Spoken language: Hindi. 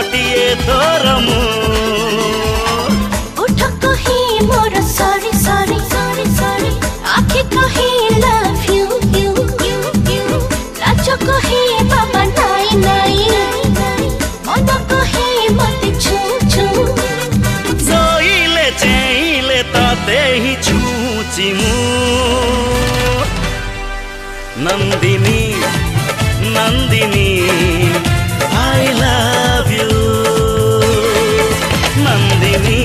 गोटिए तोर मु उठ कही more sorry sorry sorry sorry आँखें कही love you you you you लाज कही बाबा नाई नाई मन कही मत छू छू जोइले चैले ताते ही छूची मु नंदिनी